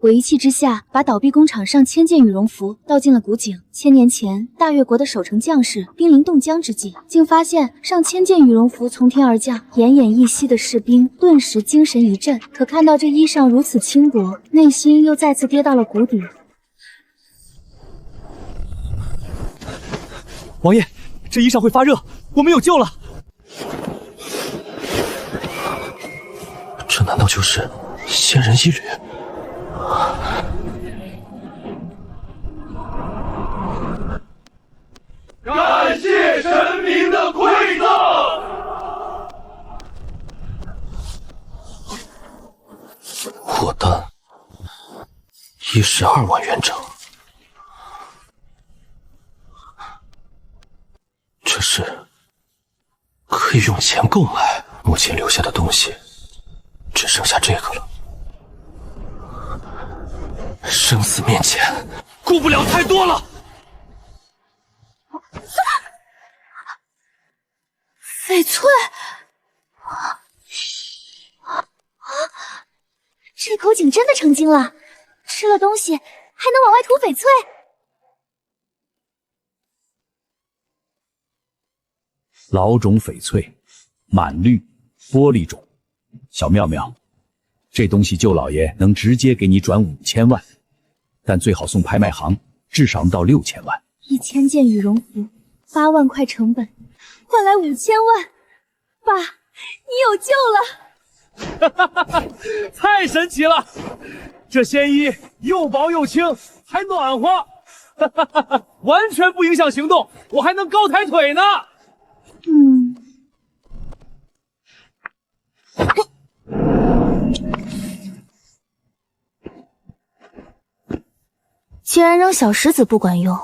我一气之下，把倒闭工厂上千件羽绒服倒进了古井。千年前，大越国的守城将士兵临冻僵之际，竟发现上千件羽绒服从天而降，奄奄一息的士兵顿时精神一振。可看到这衣裳如此轻薄，内心又再次跌到了谷底。王爷，这衣裳会发热，我们有救了！这难道就是仙人衣履？感谢神明的馈赠。火丹12万元整，这是可以用钱购买。目前留下的东西只剩下这个了。生死面前，顾不了太多了。翡翠，这口井真的成精了，吃了东西还能往外吐翡翠。老种翡翠，满绿，玻璃种。小妙妙，这东西舅老爷能直接给你转5000万，但最好送拍卖行，至少能到6000万。1000件羽绒服，8万块成本，换来5000万。爸，你有救了！太神奇了！这仙衣又薄又轻，还暖和，完全不影响行动，我还能高抬腿呢。既然扔小石子不管用，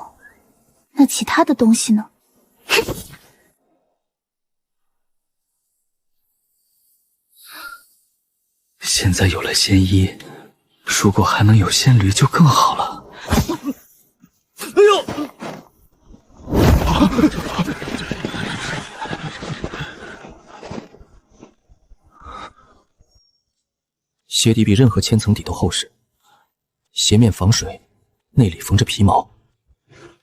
那其他的东西呢？现在有了仙衣，如果还能有仙驴就更好了。哎呦！鞋底比任何千层底都厚实，鞋面防水，内里缝着皮毛，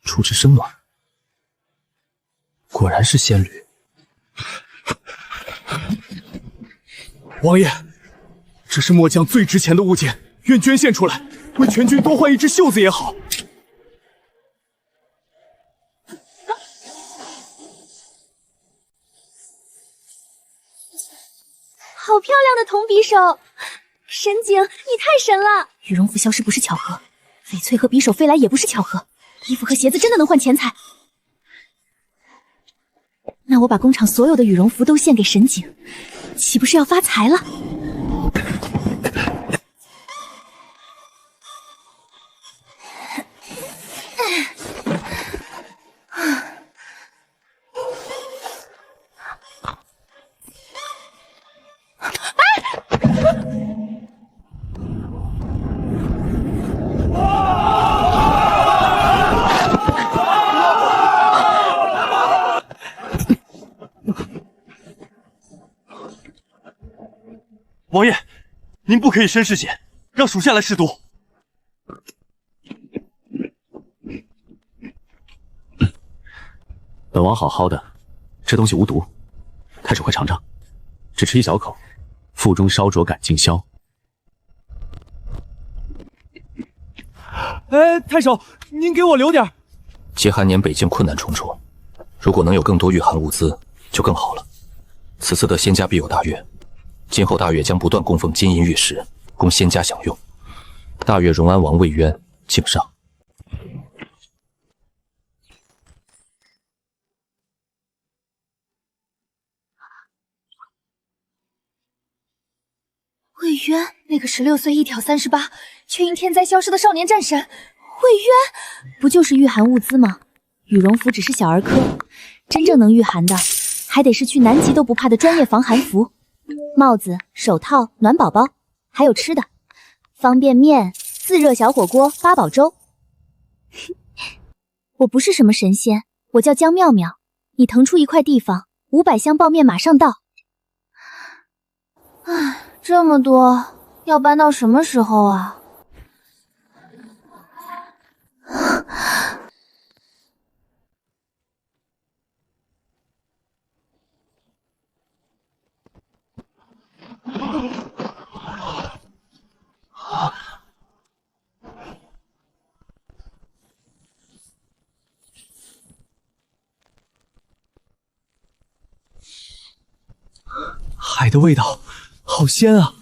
触之生暖。果然是仙驴。王爷，这是末将最值钱的物件，愿捐献出来，为全军多换一只袖子也好。好漂亮的铜匕首，神井，你太神了！羽绒服消失不是巧合，翡翠和匕首飞来也不是巧合，衣服和鞋子真的能换钱财。那我把工厂所有的羽绒服都献给神井，岂不是要发财了？王爷，您不可以身试险，让属下来试毒。本王好好的，这东西无毒，太守快尝尝，只吃一小口，腹中烧灼感尽消。哎，太守，您给我留点。劫寒年北境困难重重，如果能有更多御寒物资，就更好了。此次得仙家必有大悦。今后大越将不断供奉金银玉石，供仙家享用。大越荣安王魏渊敬上。魏渊，那个16岁一挑38，却因天灾消失的少年战神，魏渊，不就是御寒物资吗？羽绒服只是小儿科，真正能御寒的，还得是去南极都不怕的专业防寒服。帽子、手套、暖宝宝，还有吃的，方便面、自热小火锅、八宝粥。我不是什么神仙，我叫江妙妙。你腾出一块地方，500箱泡面马上到。唉，这么多，要搬到什么时候啊？海的味道，好鲜啊！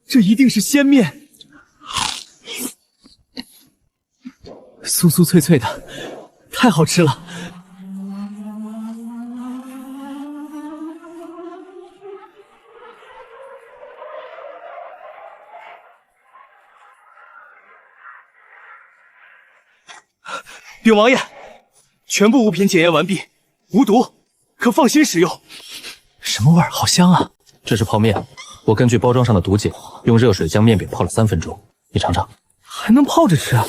这一定是鲜面，酥酥脆脆的，太好吃了。禀王爷，全部物品检验完毕，无毒，可放心使用。什么味儿？好香啊！这是泡面，我根据包装上的毒碱，用热水将面饼泡了3分钟，你尝尝。还能泡着吃啊？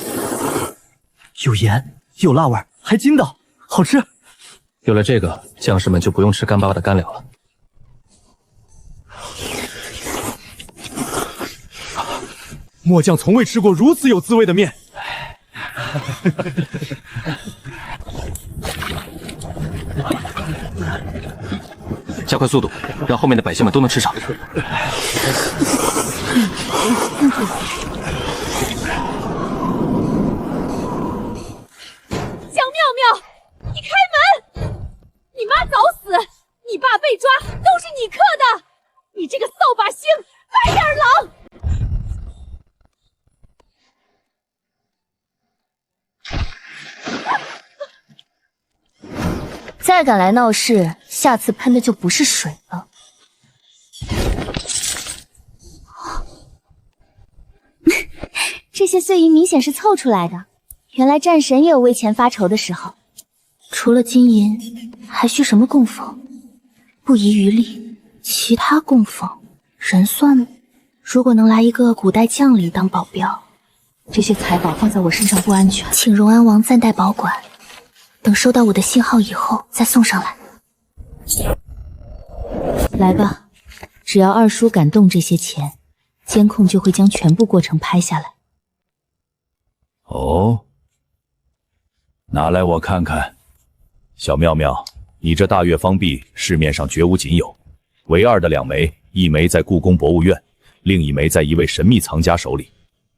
有盐，有辣味，还筋道，好吃。有了这个，将士们就不用吃干巴巴的干粮了。末将从未吃过如此有滋味的面。加快速度，让后面的百姓们都能吃上。小妙妙，你开门！你妈早死，你爸被抓，都是你克的！你这个扫把星，白眼狼！再敢来闹事，下次喷的就不是水了。这些碎银明显是凑出来的，原来战神也有为钱发愁的时候。除了金银，还需什么供奉？不遗余力，其他供奉，人算吗？如果能来一个古代将领当保镖，这些财宝放在我身上不安全，请荣安王暂代保管。等收到我的信号以后再送上来。来吧，只要二叔敢动这些钱，监控就会将全部过程拍下来。哦，拿来我看看。小妙妙，你这大月方币市面上绝无仅有，唯二的2枚，一枚在故宫博物院，另一枚在一位神秘藏家手里。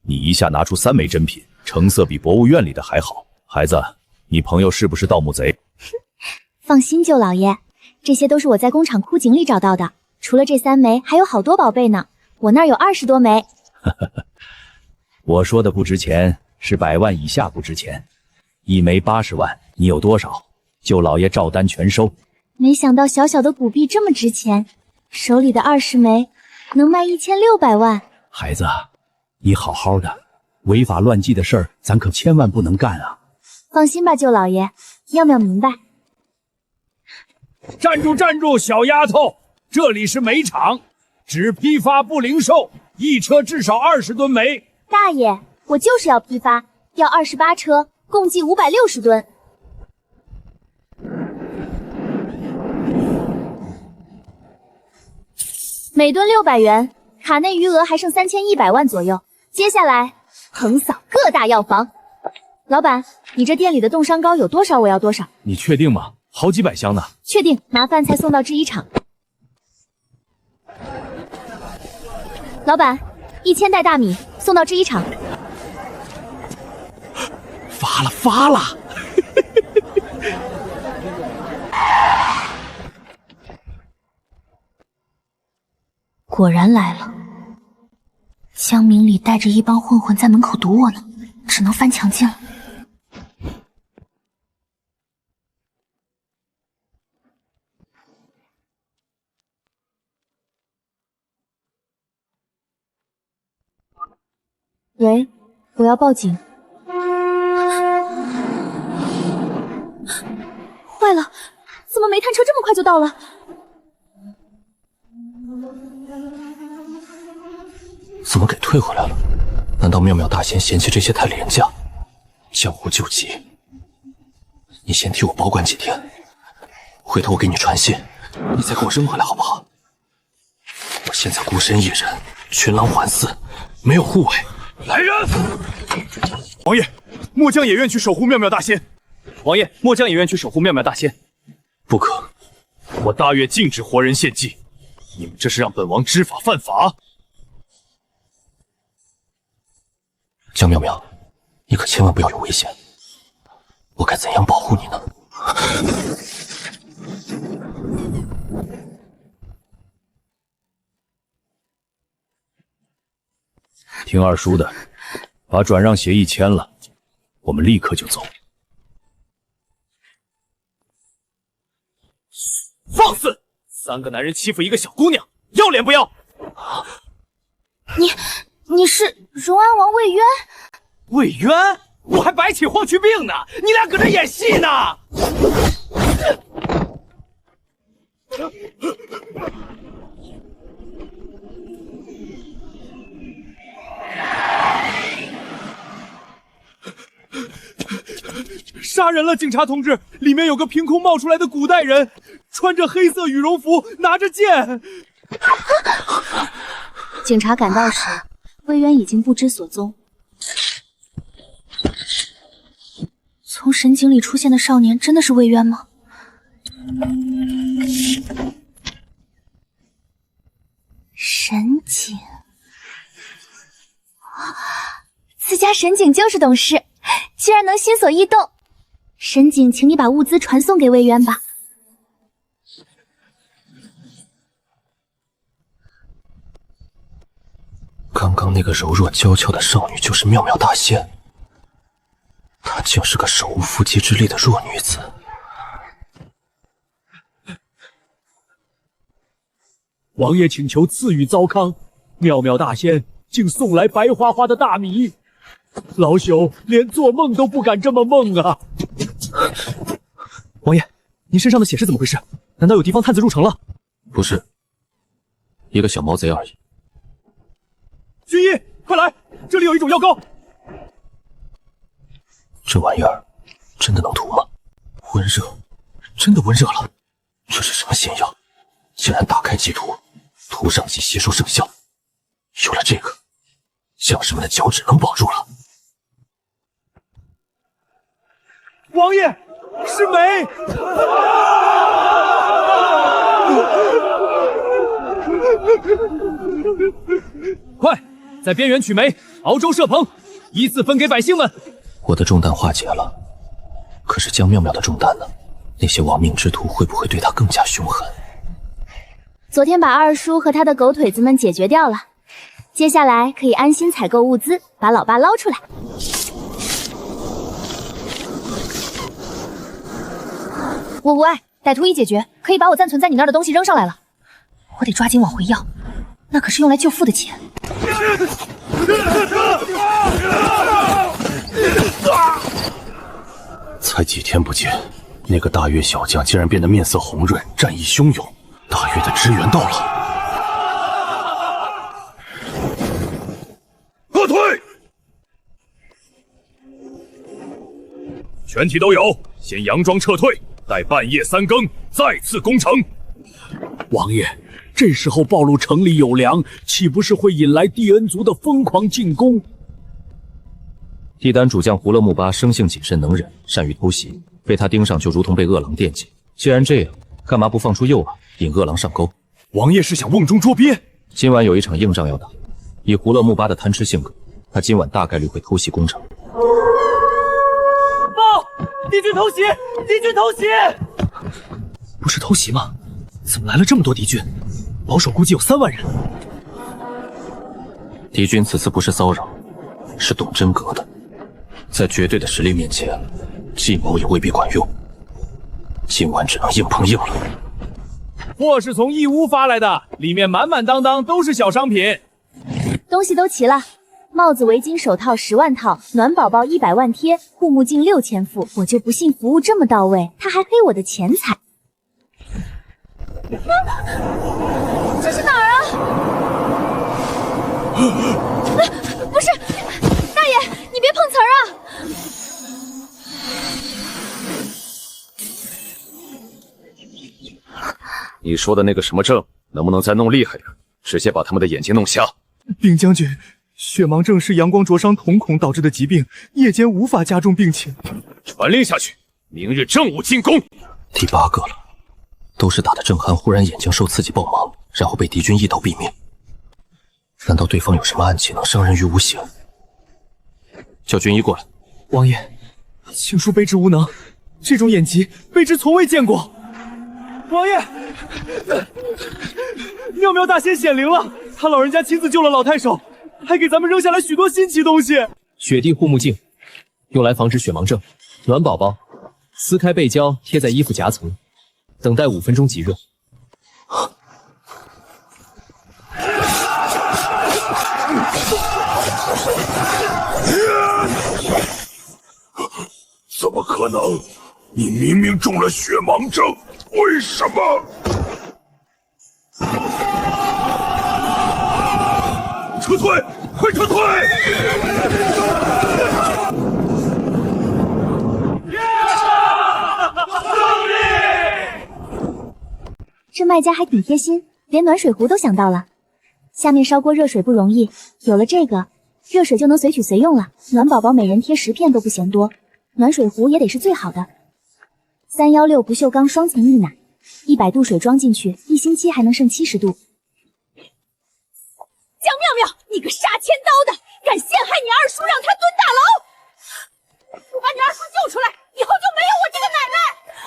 你一下拿出3枚真品，成色比博物院里的还好。孩子，你朋友是不是盗墓贼？放心，舅老爷，这些都是我在工厂库井里找到的。除了这3枚，还有好多宝贝呢。我那儿有20多枚。我说的不值钱，是100万以下不值钱。1枚80万，你有多少？舅老爷照单全收。没想到小小的古币这么值钱，手里的20枚能卖1600万。孩子，你好好的，违法乱纪的事儿咱可千万不能干啊！放心吧，舅老爷，妙妙明白。站住站住，小丫头，这里是煤厂，只批发不零售，一车至少20吨煤。大爷，我就是要批发，要28车，共计560吨。每吨600元，卡内余额还剩3100万左右。接下来横扫各大药房。老板，你这店里的冻伤膏有多少？我要多少？你确定吗？好几百箱呢。确定，拿饭菜送到制衣厂。老板，1000袋大米送到制衣厂。发了发了！果然来了，江明里带着一帮混混在门口堵我呢，只能翻墙进了。喂，我要报警。坏了，怎么煤炭车这么快就到了？怎么给退回来了？难道妙妙大仙嫌弃这些太廉价，将我救急？你先替我保管几天，回头我给你传信，你再给我扔回来好不好？我现在孤身一人，群狼环伺，没有护卫。来人！王爷，末将也愿去守护妙妙大仙。王爷，末将也愿去守护妙妙大仙。不可！我大岳禁止活人献祭，你们这是让本王知法犯法。江妙妙，你可千万不要有危险，我该怎样保护你呢？听二叔的，把转让协议签了，我们立刻就走。放肆！3个男人欺负一个小姑娘，要脸不要？你是荣安王魏渊？魏渊？我还白起霍去病呢，你俩搁这演戏呢！杀人了，警察同志！里面有个凭空冒出来的古代人，穿着黑色羽绒服，拿着剑。警察赶到时，魏渊已经不知所踪。从神井里出现的少年真的是魏渊吗？神井，自家神井就是懂事，居然能心所异动。神井，请你把物资传送给魏渊吧。刚刚那个柔弱娇俏的少女就是妙妙大仙，她竟是个手无缚鸡之力的弱女子。王爷请求赐予糟糠，妙妙大仙竟送来白花花的大米，老朽连做梦都不敢这么梦啊！王爷，您身上的血是怎么回事？难道有敌方探子入城了？不是，一个小毛贼而已。军医，快来，这里有一种药膏。这玩意儿真的能涂吗？温热，真的温热了。这是什么仙药？竟然打开即涂，涂上即吸收圣效。有了这个，将士们的脚趾能保住了。王爷，是梅！快，在边缘取梅，熬粥设棚，依次分给百姓们。我的重担化解了，可是江妙妙的重担呢？那些亡命之徒会不会对她更加凶狠？昨天把二叔和他的狗腿子们解决掉了，接下来可以安心采购物资，把老爸捞出来。我无碍，歹徒已解决，可以把我暂存在你那儿的东西扔上来了。我得抓紧往回要，那可是用来救父的钱。才几天不见，那个大越小将竟然变得面色红润，战意汹涌。大越的支援到了，后退！全体都有，先佯装撤退，待半夜3更再次攻城。王爷，这时候暴露城里有粮，岂不是会引来蒂恩族的疯狂进攻？帝丹主将胡勒木巴生性谨慎能忍，善于偷袭，被他盯上就如同被恶狼惦记。既然这样，干嘛不放出诱饵，引恶狼上钩？王爷是想瓮中捉鳖？今晚有一场硬仗要打，以胡勒木巴的贪吃性格，他今晚大概率会偷袭攻城。报！敌军偷袭！敌军偷袭！不是偷袭吗？怎么来了这么多敌军？保守估计有3万人。敌军此次不是骚扰，是懂真格的，在绝对的实力面前，计谋也未必管用。今晚只能硬碰硬了。货是从义乌发来的，里面满满当当都是小商品。东西都齐了，帽子、围巾、手套10万套，暖宝宝100万贴，护目镜6000副。我就不信服务这么到位，他还黑我的钱财。这是哪儿啊？不是，大爷，你别碰瓷儿啊！你说的那个什么症，能不能再弄厉害点，直接把他们的眼睛弄瞎？禀将军，血盲症是阳光灼伤瞳孔导致的疾病，夜间无法加重病情。传令下去，明日正午进攻。第8个了，都是打的正酣，忽然眼睛受刺激爆盲，然后被敌军一刀毙命。难道对方有什么暗器能伤人于无形？叫军医过来。王爷，请恕卑职无能，这种眼疾卑职从未见过。王爷，妙妙大仙显灵了，他老人家亲自救了老太守，还给咱们扔下来许多新奇东西。雪地护目镜，用来防止血盲症。暖宝宝，撕开背胶贴在衣服夹层，等待5分钟即热。怎么可能？你明明中了血盲症，为什么？撤退！快撤退！这卖家还挺贴心，连暖水壶都想到了。下面烧锅热水不容易，有了这个，热水就能随取随用了。暖宝宝每人贴10片都不嫌多，暖水壶也得是最好的。316不锈钢双层溢奶，100度水装进去，1星期还能剩70度。江妙妙，你个杀千刀的，敢陷害你二叔，让他蹲大牢！不把你二叔救出来，以后就没有我这个奶奶。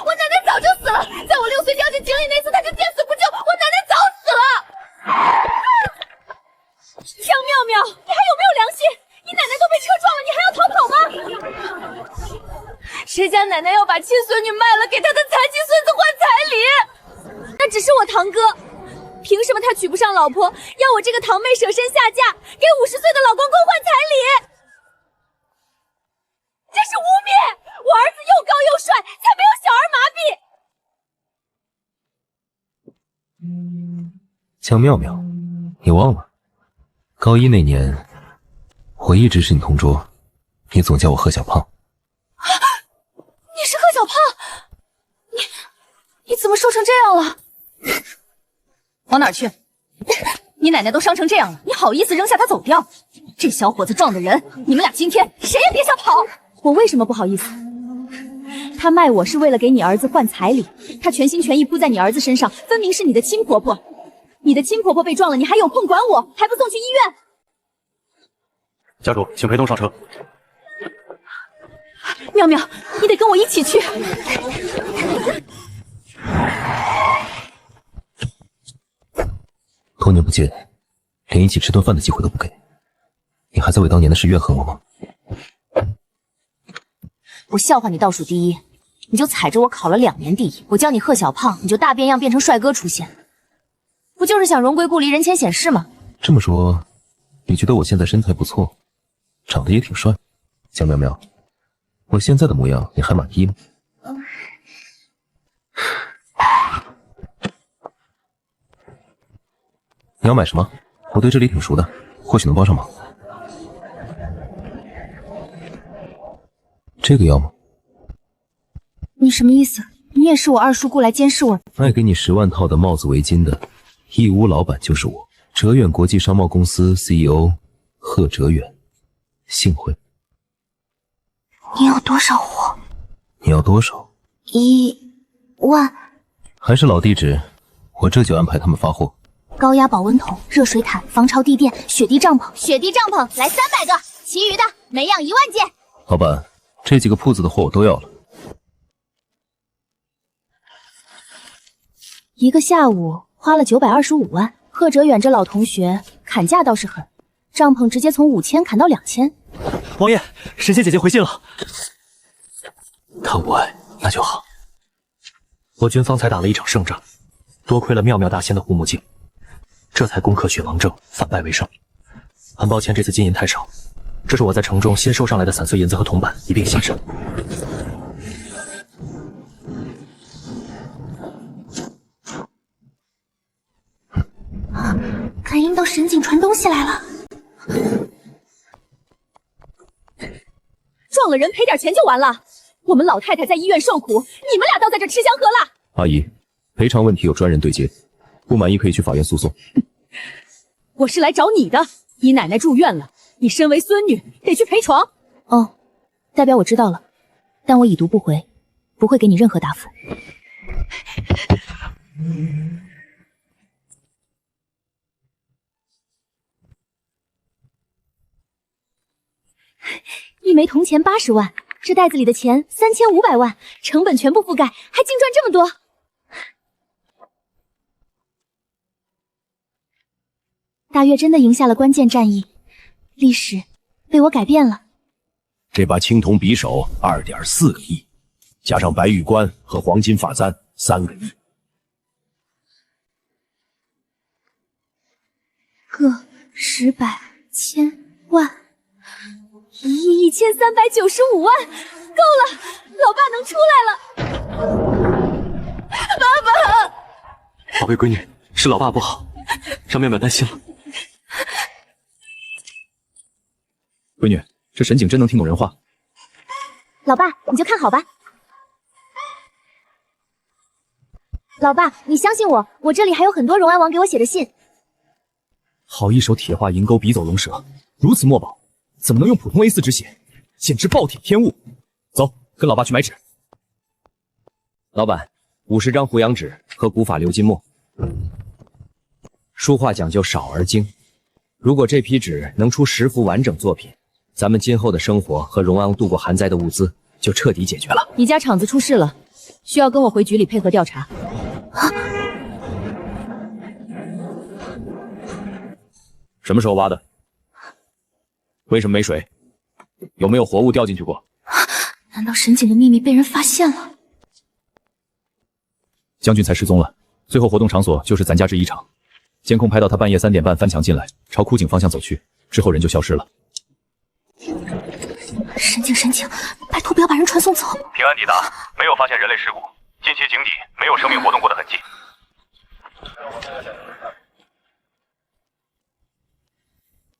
我奶奶早就死了，在我6岁掉进井里那次，她就见死不救，我奶奶早死了。江妙妙，你还有没有良心？你奶奶都被车撞了，你还要逃跑吗？谁家奶奶要把亲孙女卖了，给他的残疾孙子换彩礼？那只是我堂哥。凭什么他娶不上老婆，要我这个堂妹舍身下嫁，给50岁的老公公换彩礼？这是污蔑！我儿子又高又帅，才没有小儿麻痹。江妙妙，你忘了，高一那年，我一直是你同桌，你总叫我贺小胖。你是贺小胖？你怎么瘦成这样了？往哪儿去？你奶奶都伤成这样了，你好意思扔下她走掉？这小伙子撞的人，你们俩今天谁也别想跑！我为什么不好意思？他卖我是为了给你儿子换彩礼，他全心全意扑在你儿子身上，分明是你的亲婆婆。你的亲婆婆被撞了，你还有空管我？还不送去医院？家主，请陪同上车。妙妙，你得跟我一起去。多年不见，连一起吃顿饭的机会都不给，你还在为当年的事怨恨我吗？我笑话你倒数第一，你就踩着我考了2年第一，我叫你贺小胖，你就大变样变成帅哥出现，不就是想荣归故里，人前显示吗？这么说，你觉得我现在身材不错，长得也挺帅？江苗苗，我现在的模样你还满意吗？你要买什么？我对这里挺熟的，或许能帮上忙。这个要吗？你什么意思？你也是我二叔雇来监视我？卖给你10万套的帽子围巾的义乌老板就是我，哲远国际商贸公司 CEO 贺哲远，幸会。你有多少货？你要多少？1万。还是老地址，我这就安排他们发货。高压保温桶、热水毯、防潮地垫、雪地帐篷。雪地帐篷来300个，其余的每样1万件。老板，这几个铺子的货我都要了。一个下午花了925万。贺哲远这老同学砍价倒是狠，帐篷直接从5000砍到2000。王爷，神仙姐姐回信了。他无碍，那就好。我军方才打了一场胜仗，多亏了妙妙大仙的护目镜，这才攻克血盲症，反败为胜。很抱歉这次金银太少，这是我在城中新收上来的散碎银子和铜板，一并下山。感应到神警传东西来了。撞了人赔点钱就完了。我们老太太在医院受苦，你们俩倒在这吃香喝辣。阿姨，赔偿问题有专人对接，不满意可以去法院诉讼。我是来找你的，你奶奶住院了，你身为孙女得去陪床。哦，代表我知道了，但我已读不回，不会给你任何答复。一枚铜钱80万，这袋子里的钱3500万，成本全部覆盖，还净赚这么多。大越真的赢下了关键战役，历史被我改变了。这把青铜匕首2.4个亿，加上白玉冠和黄金发簪3个亿，个、10、百、千、万，1亿1395万，够了！老爸能出来了。爸爸，宝贝闺女，是老爸不好，让妙妙担心了。闺女，这沈景真能听懂人话。老爸，你就看好吧。老爸，你相信我，我这里还有很多荣安王给我写的信。好一手铁画银钩，笔走龙蛇，如此墨宝，怎么能用普通 A4 纸写？简直暴殄天物！走，跟老爸去买纸。老板，50张胡杨纸和古法鎏金墨。书画讲究少而精，如果这批纸能出10幅完整作品，咱们今后的生活和荣安度过寒灾的物资就彻底解决了。你家厂子出事了，需要跟我回局里配合调查。什么时候挖的？为什么没水？有没有活物掉进去过？难道沈景的秘密被人发现了？将军才失踪了，最后活动场所就是咱家制衣厂，监控拍到他半夜3点半翻墙进来，朝枯井方向走去，之后人就消失了。沈景，拜托不要把人传送走。平安抵达，没有发现人类尸骨，近期井底没有生命活动过的痕迹。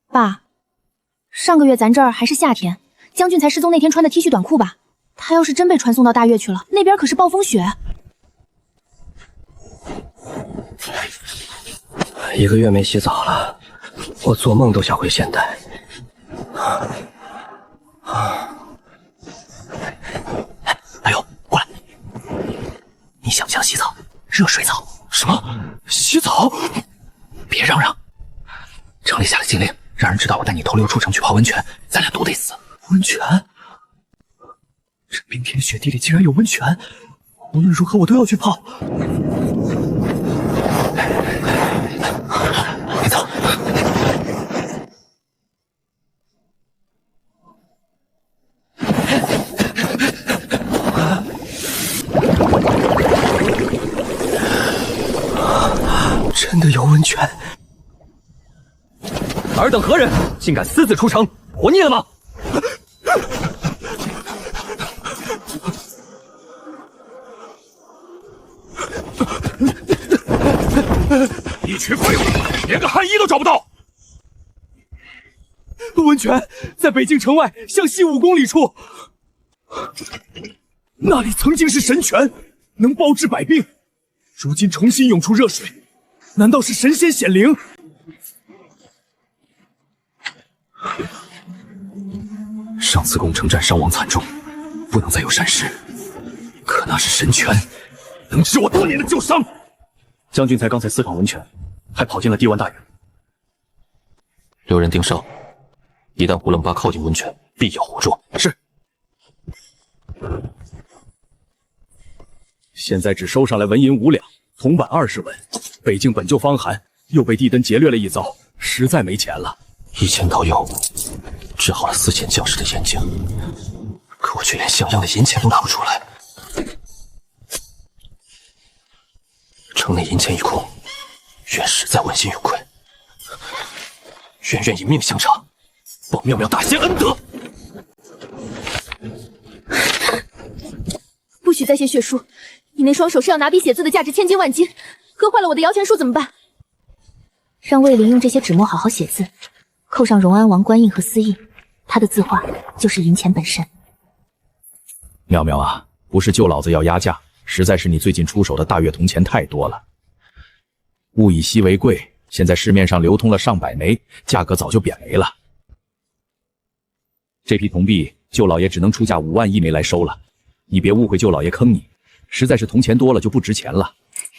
爸，上个月咱这儿还是夏天，将军才失踪那天穿的 T 恤短裤吧？他要是真被传送到大岳去了，那边可是暴风雪。1个月没洗澡了，我做梦都想回现代。哎呦，过来！你想不想洗澡？热水澡？什么？洗澡？别嚷嚷！城里下了禁令，让人知道我带你偷溜出城去泡温泉，咱俩都得死。温泉？这冰天雪地里竟然有温泉，无论如何我都要去泡。别走！真的有温泉？尔等何人，竟敢私自出城，活腻了吗？一群废物，连个汉医都找不到。温泉在北京城外向西5公里处，那里曾经是神泉，能包治百病，如今重新涌出热水，难道是神仙显灵？上次攻城战伤亡惨重，不能再有闪失。可那是神泉，能治我多年的旧伤。将军才刚才私闯温泉，还跑进了帝湾大院。留人盯梢，一旦胡楞巴靠近温泉，必要活捉。是。现在只收上来纹银5两，铜板20文。北境本就方寒，又被地灯劫掠了一遭，实在没钱了。1000刀油治好了4000将士的眼睛，可我却连像样的银钱都拿不出来。城内银钱一空，愿实在问心有愧，愿以命相偿，报妙妙大仙恩德。不许再写血书，你那双手是要拿笔写字的，价值千金万金，割坏了我的摇钱树怎么办？让魏林用这些纸墨好好写字，扣上荣安王官印和私印，他的字画就是银钱本身。妙妙啊，不是舅老子要压价，实在是你最近出手的大月铜钱太多了。物以稀为贵，现在市面上流通了上百枚，价格早就贬没了。这批铜币，舅老爷只能出价5万1枚来收了。你别误会舅老爷坑你，实在是铜钱多了就不值钱了。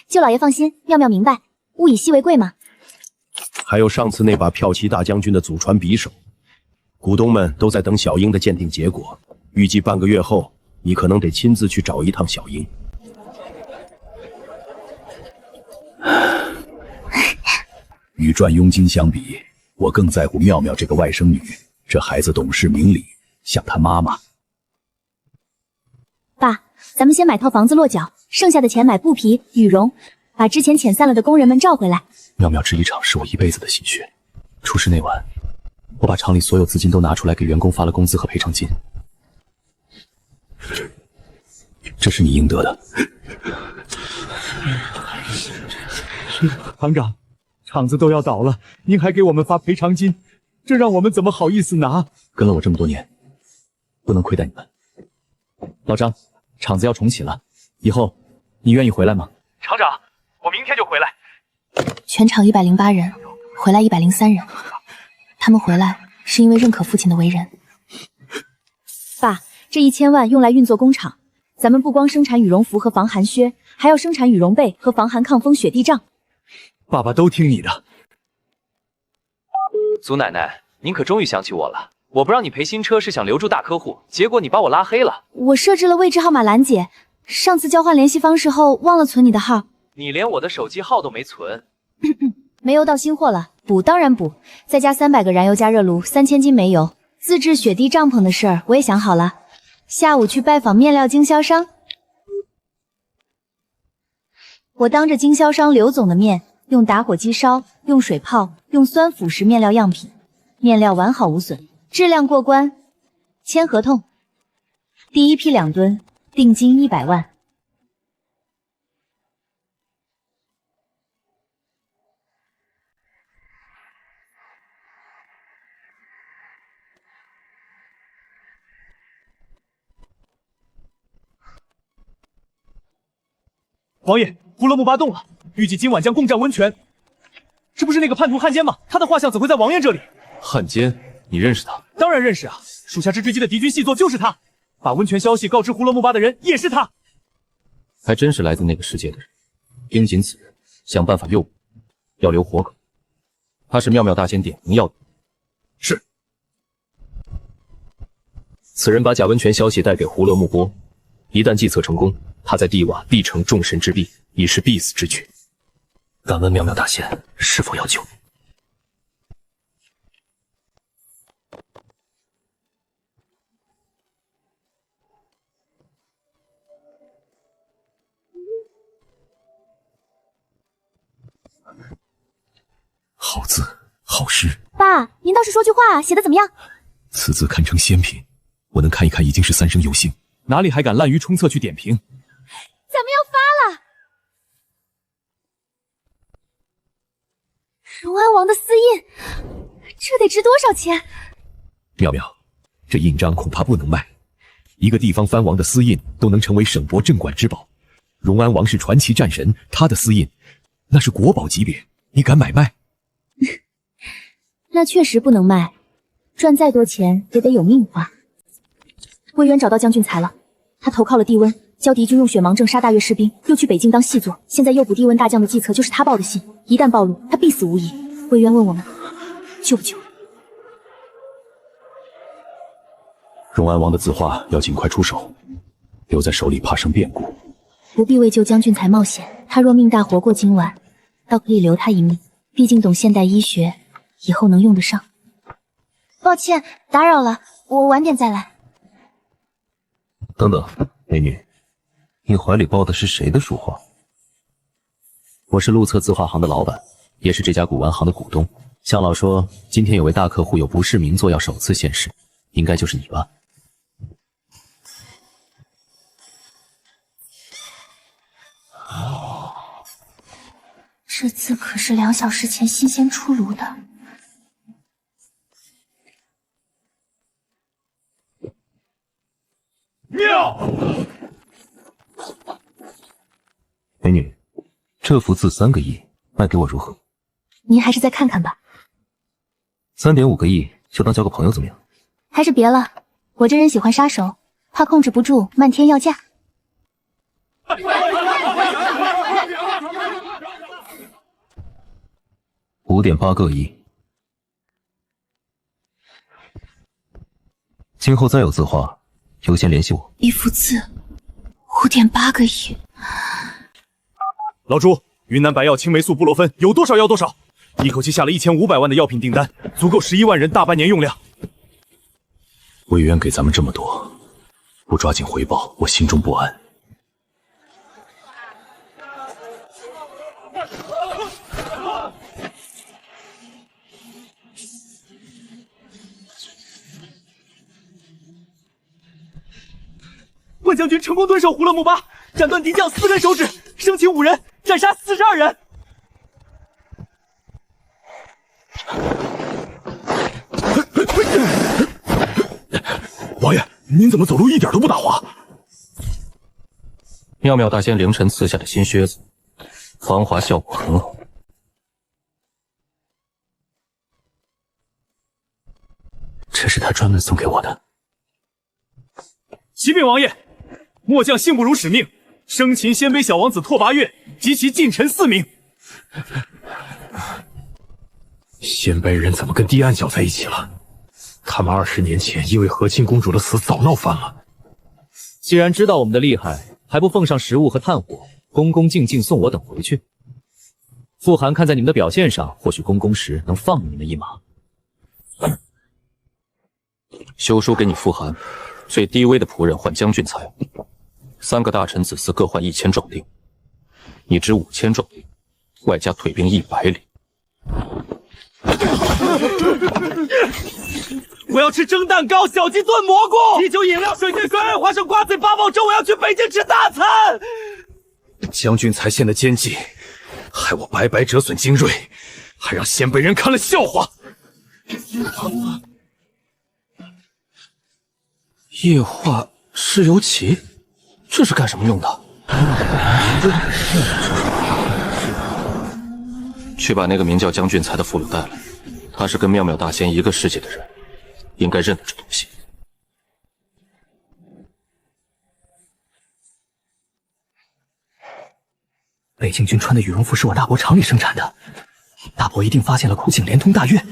舅老爷放心，妙妙明白，物以稀为贵嘛。还有上次那把骠骑大将军的祖传匕首，股东们都在等小鹰的鉴定结果，预计半个月后，你可能得亲自去找一趟小鹰。与赚佣金相比，我更在乎妙妙这个外甥女，这孩子懂事明理，像她妈妈。爸，咱们先买套房子落脚，剩下的钱买布匹、羽绒，把之前遣散了的工人们召回来。妙妙制衣厂是我一辈子的心血，出事那晚，我把厂里所有资金都拿出来给员工发了工资和赔偿金，这是你应得的。厂长，厂子都要倒了，您还给我们发赔偿金，这让我们怎么好意思拿？跟了我这么多年，不能亏待你们。老张，厂子要重启了，以后你愿意回来吗？厂长，我明天就回来。全场108人，回来103人。他们回来是因为认可父亲的为人。爸，这1000万用来运作工厂，咱们不光生产羽绒服和防寒靴，还要生产羽绒被和防寒抗风雪地帐。爸爸都听你的。祖奶奶，您可终于想起我了。我不让你赔新车是想留住大客户，结果你把我拉黑了。我设置了未知号码拦截，上次交换联系方式后忘了存你的号。你连我的手机号都没存。煤油到新货了，补当然补，再加300个燃油加热炉，3000斤煤油。自制雪地帐篷的事儿我也想好了，下午去拜访面料经销商。我当着经销商刘总的面，用打火机烧，用水泡，用酸腐蚀面料样品，面料完好无损，质量过关，签合同。第一批2吨，定金100万。王爷，胡勒木巴动了，预计今晚将攻占温泉。这不是那个叛徒汉奸吗？他的画像怎会在王爷这里？汉奸，你认识他？当然认识啊，属下之追击的敌军细作就是他，把温泉消息告知胡勒木巴的人也是他。还真是来自那个世界的人，盯紧此人，想办法诱捕，要留活口。他是妙妙大仙点名要的。是。此人把假温泉消息带给胡勒木波，一旦计策成功，他在地瓦必成众神之臂，已是必死之举。敢问妙妙大仙是否要救？好字，好诗。爸，您倒是说句话，写的怎么样？此字堪称仙品，我能看一看已经是3生有幸，哪里还敢滥竽充策去点评？咱们要发了！荣安王的私印，这得值多少钱？妙妙，这印章恐怕不能卖。一个地方藩王的私印都能成为省博镇馆之宝，荣安王是传奇战神，他的私印那是国宝级别，你敢买卖？那确实不能卖，赚再多钱也得有命花。魏渊找到将军才了，他投靠了帝温，教敌军用血盲症杀大越士兵，又去北京当细作，现在诱捕帝温大将的计策就是他报的信，一旦暴露，他必死无疑。魏渊问我们救不救？荣安王的字画要尽快出手，留在手里怕生变故。不必为救将军才冒险，他若命大活过今晚，倒可以留他一命，毕竟懂现代医学，以后能用得上。抱歉打扰了，我晚点再来。等等，美女，你怀里抱的是谁的书画？我是陆策字画行的老板，也是这家古玩行的股东。向老说，今天有位大客户有不世名作要首次现世，应该就是你吧？这字可是2小时前新鲜出炉的。妙！美女，这幅字3个亿，卖给我如何？您还是再看看吧。3.5个亿，就当交个朋友怎么样？还是别了，我这人喜欢杀手，怕控制不住，漫天要价。5.8个亿。今后再有字画，优先联系我。一幅字5.8个亿。老朱，云南白药青霉素布洛芬有多少要多少。一口气下了1500万的药品订单，足够11万人大半年用量。魏渊给咱们这么多，不抓紧回报，我心中不安。万将军成功蹲守胡勒木巴，斩断敌将4根手指，生擒5人，斩杀42人。王爷，您怎么走路一点都不打滑？妙妙大仙凌晨赐下的新靴子，防滑效果很好。这是他专门送给我的。启禀王爷，末将幸不辱使命，生擒鲜卑小王子拓跋岳及其近臣4名。鲜卑人怎么跟地暗角在一起了？他们20年前因为和亲公主的死早闹翻了。既然知道我们的厉害，还不奉上食物和炭火，恭恭敬敬送我等回去？傅寒看在你们的表现上，或许公公时能放你们一马。休书给你傅寒，最低微的仆人换将军财，3个大臣子嗣各换1000壮丁，你值5000壮丁，外加腿兵100里。我要吃蒸蛋糕、小鸡炖蘑菇、啤酒、饮料、水煎龟、花生、瓜子、八宝粥。我要去北京吃大餐。将军才献的奸计，害我白白折损精锐，还让鲜卑人看了笑话。液化石油旗，这是干什么用的？去把那个名叫将军才的俘虏带来，他是跟妙妙大仙一个世界的人，应该认得这东西。北境军穿的羽绒服是我大伯厂里生产的，大伯一定发现了枯井连通大岳。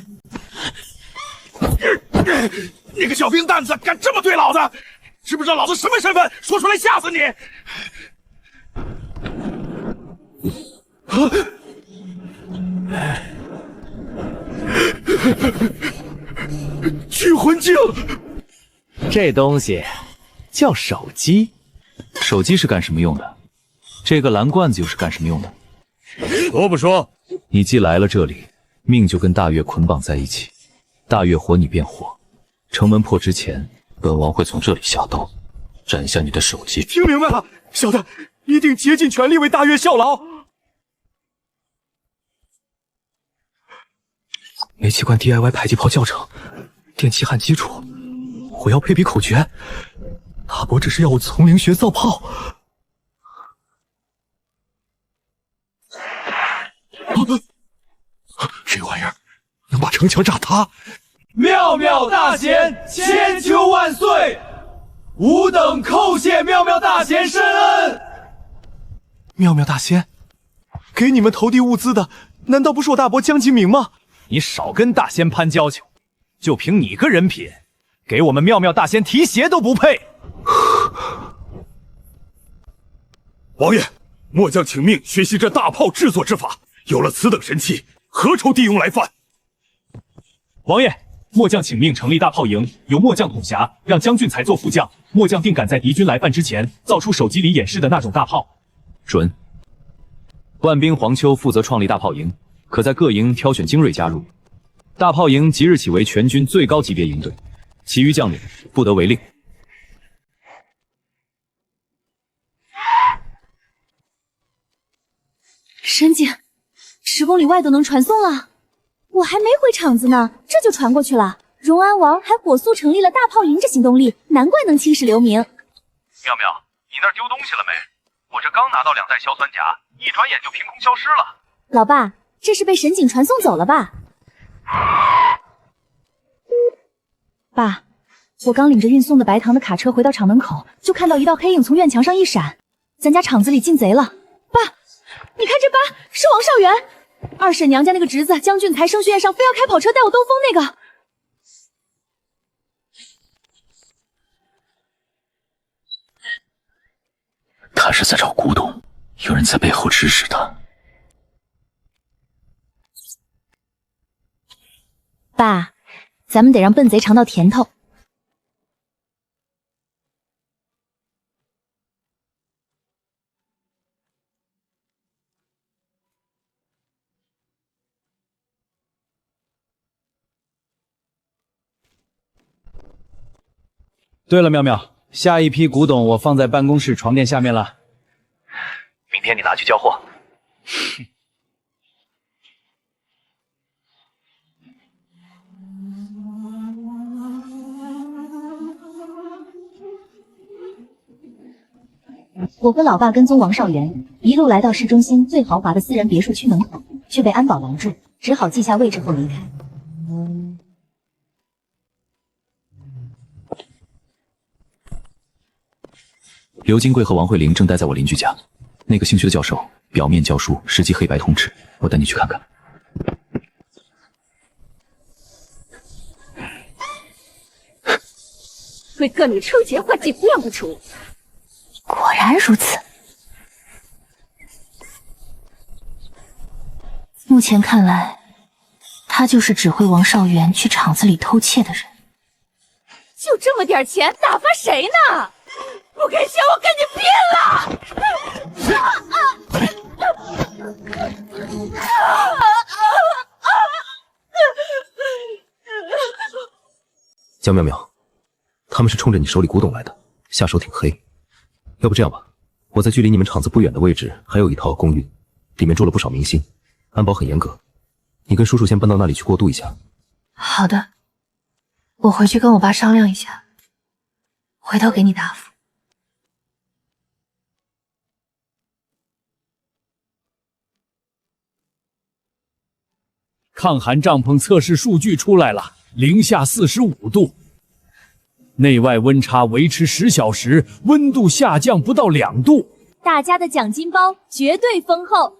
你个小兵蛋子，敢这么对老子？知不知道老子什么身份？说出来吓死你！聚魂镜，这东西叫手机。手机是干什么用的？这个蓝罐子又是干什么用的？说不说？你既来了这里，命就跟大岳捆绑在一起。大岳活，你便活。城门破之前，本王会从这里下刀，斩下你的首级。听明白了，小的一定竭尽全力为大岳效劳。煤气罐 DIY 迫击炮教程，电气焊基础，火药配比口诀。大伯只是要我从零学造炮。这玩意儿能把城墙炸塌。妙妙大仙千秋万岁，吾等叩谢妙妙大仙深恩。妙妙大仙，给你们投递物资的，难道不是我大伯江启明吗？你少跟大仙攀交情，就凭你个人品，给我们妙妙大仙提鞋都不配。王爷，末将请命学习这大炮制作之法，有了此等神器，何愁地庸来犯？王爷，末将请命成立大炮营，由末将统辖，让将军才做副将。末将定赶在敌军来犯之前，造出手机里演示的那种大炮。准。万兵黄秋负责创立大炮营，可在各营挑选精锐加入。大炮营即日起为全军最高级别营队，其余将领不得违令。神警，10公里外都能传送了。我还没回场子呢，这就传过去了。荣安王还火速成立了大炮营这行动力，难怪能青史留名。妙妙，你那儿丢东西了没？我这刚拿到2袋硝酸钾，一转眼就凭空消失了。老爸，这是被神警传送走了吧？爸，我刚领着运送的白糖的卡车回到厂门口，就看到一道黑影从院墙上一闪，咱家厂子里进贼了。爸，你看这疤，是王少元。二婶娘家那个侄子江俊才升学宴上非要开跑车带我兜风那个。他是在找古董，有人在背后指使他。爸，咱们得让笨贼尝到甜头。对了，妙妙，下一批古董我放在办公室床垫下面了。明天你拿去交货。我和老爸跟踪王少元，一路来到市中心最豪华的私人别墅区门口，却被安保拦住，只好记下位置后离开。刘金贵和王慧玲正待在我邻居家，那个姓薛的教授表面教书，实际黑白通吃。我带你去看看。为各女抽结换剂不让不除。果然如此。目前看来，他就是指挥王少元去厂子里偷窃的人。就这么点钱，打发谁呢？不给钱，我跟你拼了！江妙妙，他们是冲着你手里古董来的，下手挺黑。要不这样吧，我在距离你们厂子不远的位置还有一套公寓，里面住了不少明星，安保很严格。你跟叔叔先搬到那里去过渡一下。好的，我回去跟我爸商量一下，回头给你答复。抗寒帐篷测试数据出来了，零下45度，内外温差维持10小时，温度下降不到2度。大家的奖金包绝对丰厚。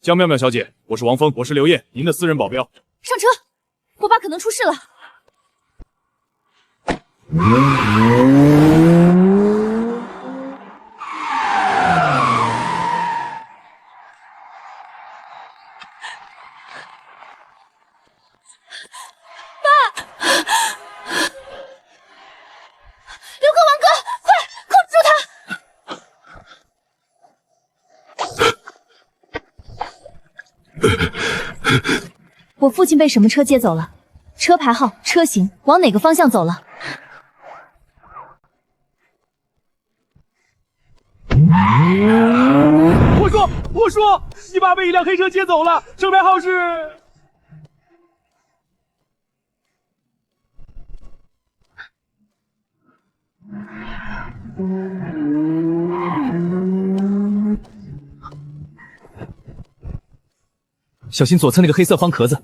江妙妙小姐，我是王峰，我是刘烨，您的私人保镖。上车，我爸可能出事了。我父亲被什么车接走了？车牌号、车型，往哪个方向走了？我说，你爸被一辆黑车接走了，车牌号是……小心左侧那个黑色方壳子。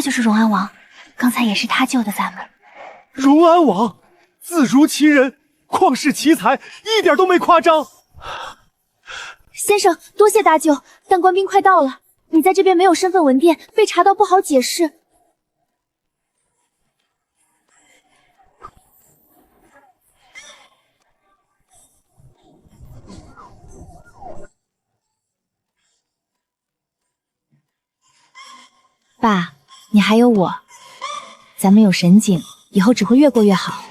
就是荣安王，刚才也是他救的咱们。荣安王，自如其人，旷世奇才，一点都没夸张。先生，多谢搭救，但官兵快到了，你在这边没有身份文件，被查到不好解释。爸，你还有我，咱们有神警，以后只会越过越好。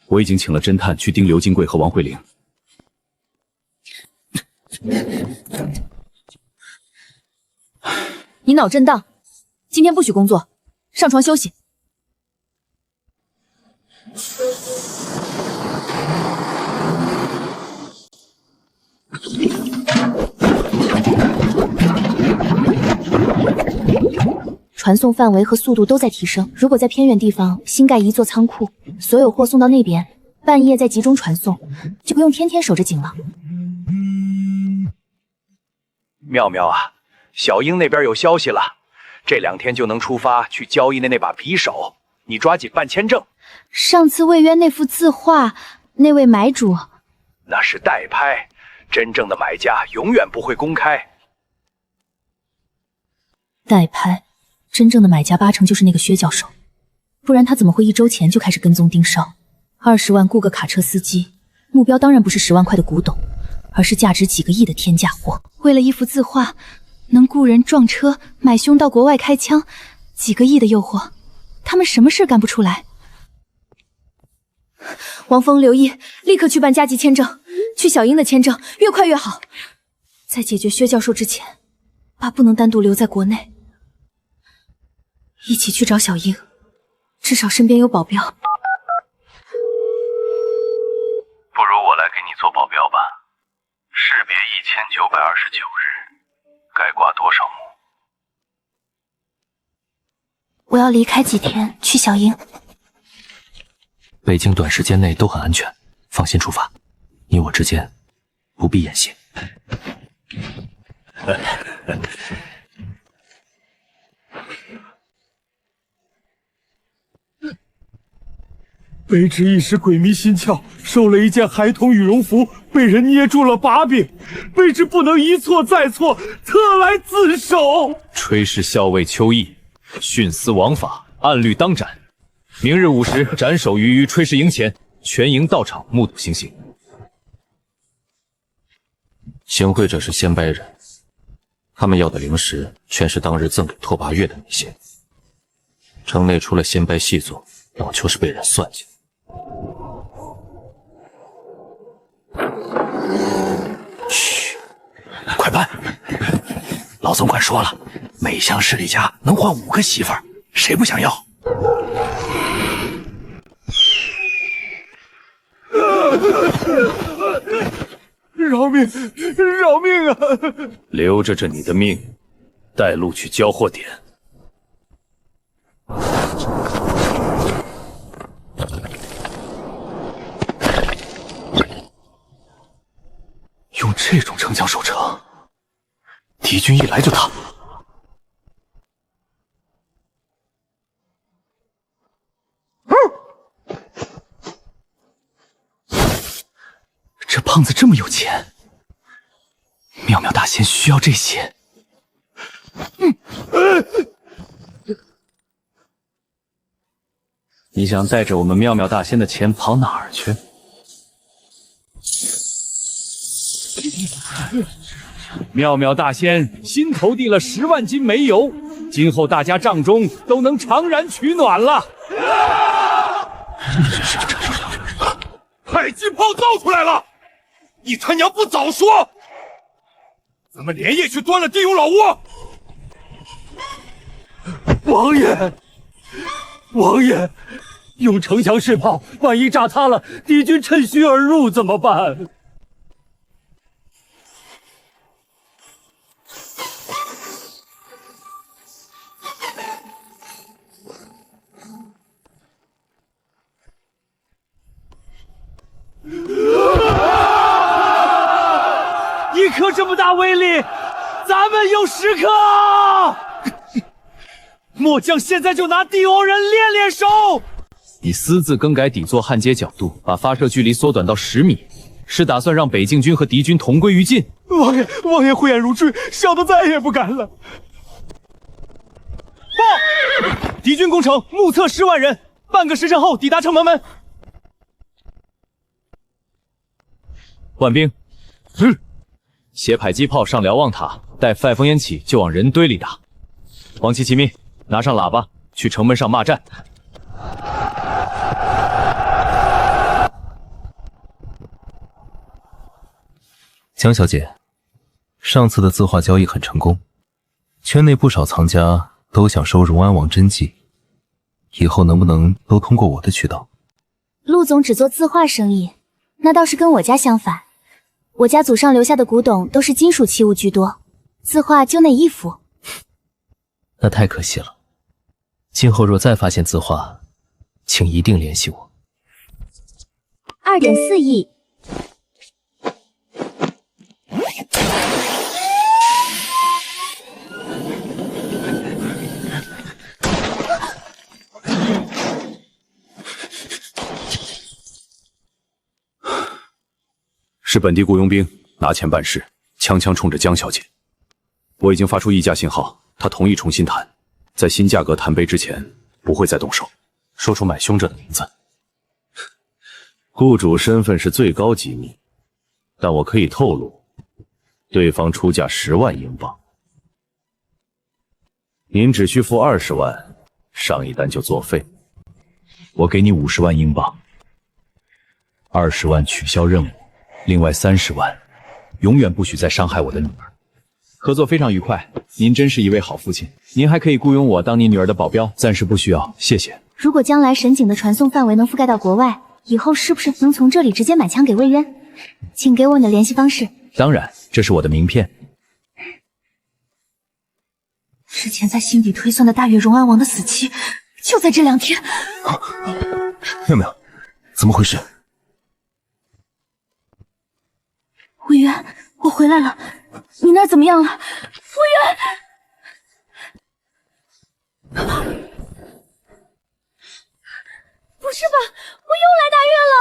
我已经请了侦探去盯刘金贵和王慧玲。你脑震荡，今天不许工作，上床休息。传送范围和速度都在提升，如果在偏远地方新盖一座仓库，所有货送到那边，半夜再集中传送，就不用天天守着井了。妙妙啊，小英那边有消息了，这2天就能出发去交易的那把匕首，你抓紧办签证。上次魏渊那幅字画，那位买主，那是代拍，真正的买家永远不会公开。代拍，真正的买家8成就是那个薛教授，不然他怎么会1周前就开始跟踪盯梢？20万雇个卡车司机，目标当然不是10万块的古董，而是价值几个亿的天价货。为了一幅字画，能雇人撞车、买凶到国外开枪，几个亿的诱惑，他们什么事干不出来？王峰、刘毅，立刻去办加急签证，去小英的签证，越快越好。在解决薛教授之前，爸不能单独留在国内，一起去找小英，至少身边有保镖。不如我来给你做保镖吧。识别1929日，该挂多少目？我要离开几天，去小英。北京短时间内都很安全，放心出发。你我之间不必演戏。卑职一时鬼迷心窍，收了一件孩童羽绒服，被人捏住了把柄，卑职不能一错再错，特来自首。炊事校尉邱毅，徇私枉法，按律当斩。明日5时斩首于炊事营前，全营到场目睹行刑。行贿者是鲜白人，他们要的零食全是当日赠给拓跋月的那些。城内除了鲜白细作，老邱是被人算计。嘘，快办！老总管说了，每乡势力家能换5个媳妇儿，谁不想要？饶命！饶命啊！留着这你的命，带路去交货点。用这种城墙守城，敌军一来就打。这胖子这么有钱，妙妙大仙需要这些。你想带着我们妙妙大仙的钱跑哪儿去？妙妙大仙新投递了10万斤煤油，今后大家帐中都能常燃取暖了。迫击炮造出来了！你他娘不早说！咱们连夜去端了地勇老窝。王爷，王爷，用城墙试炮，万一炸塌了，敌军趁虚而入怎么办？一颗这么大威力，咱们有10颗！末将现在就拿地欧人练练手。你私自更改底座焊接角度，把发射距离缩短到10米，是打算让北境军和敌军同归于尽？王爷慧眼如炬，小的再也不敢了。报！敌军攻城，目测10万人，半个时辰后抵达城门门。万兵，携迫击炮上瞭望塔，待5烽烟起就往人堆里打。黄旗骑兵，拿上喇叭，去城门上骂战。江小姐，上次的字画交易很成功，圈内不少藏家都想收荣安王真迹，以后能不能都通过我的渠道？陆总只做字画生意，那倒是跟我家相反。我家祖上留下的古董都是金属器物居多，字画就那一幅。那太可惜了，今后若再发现字画，请一定联系我。2.4亿。是本地雇佣兵拿钱办事，枪枪冲着江小姐。我已经发出议价信号，她同意重新谈，在新价格谈杯之前不会再动手。说出买凶者的名字。雇主身份是最高机密，但我可以透露，对方出价10万英镑，您只需付20万，上一单就作废。我给你50万英镑，20万取消任务，另外30万，永远不许再伤害我的女儿。合作非常愉快，您真是一位好父亲。您还可以雇佣我当您女儿的保镖。暂时不需要，谢谢。如果将来神警的传送范围能覆盖到国外，以后是不是能从这里直接买枪给魏渊？请给我你的联系方式。当然，这是我的名片。之前在心底推算的大越荣安王的死期，就在这2天。妙妙，怎么回事？魏渊，我回来了，你那儿怎么样了？魏渊，不是吧，我又来大越了？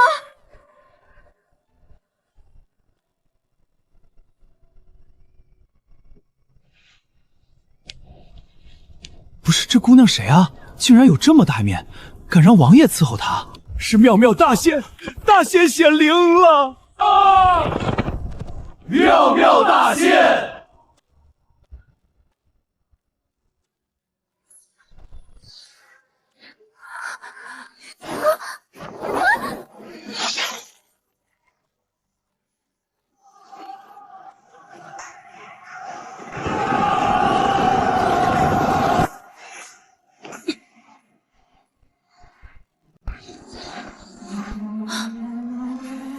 不是，这姑娘谁啊？竟然有这么大面，敢让王爷伺候她？是妙妙大仙，大仙显灵了啊！妙妙大仙！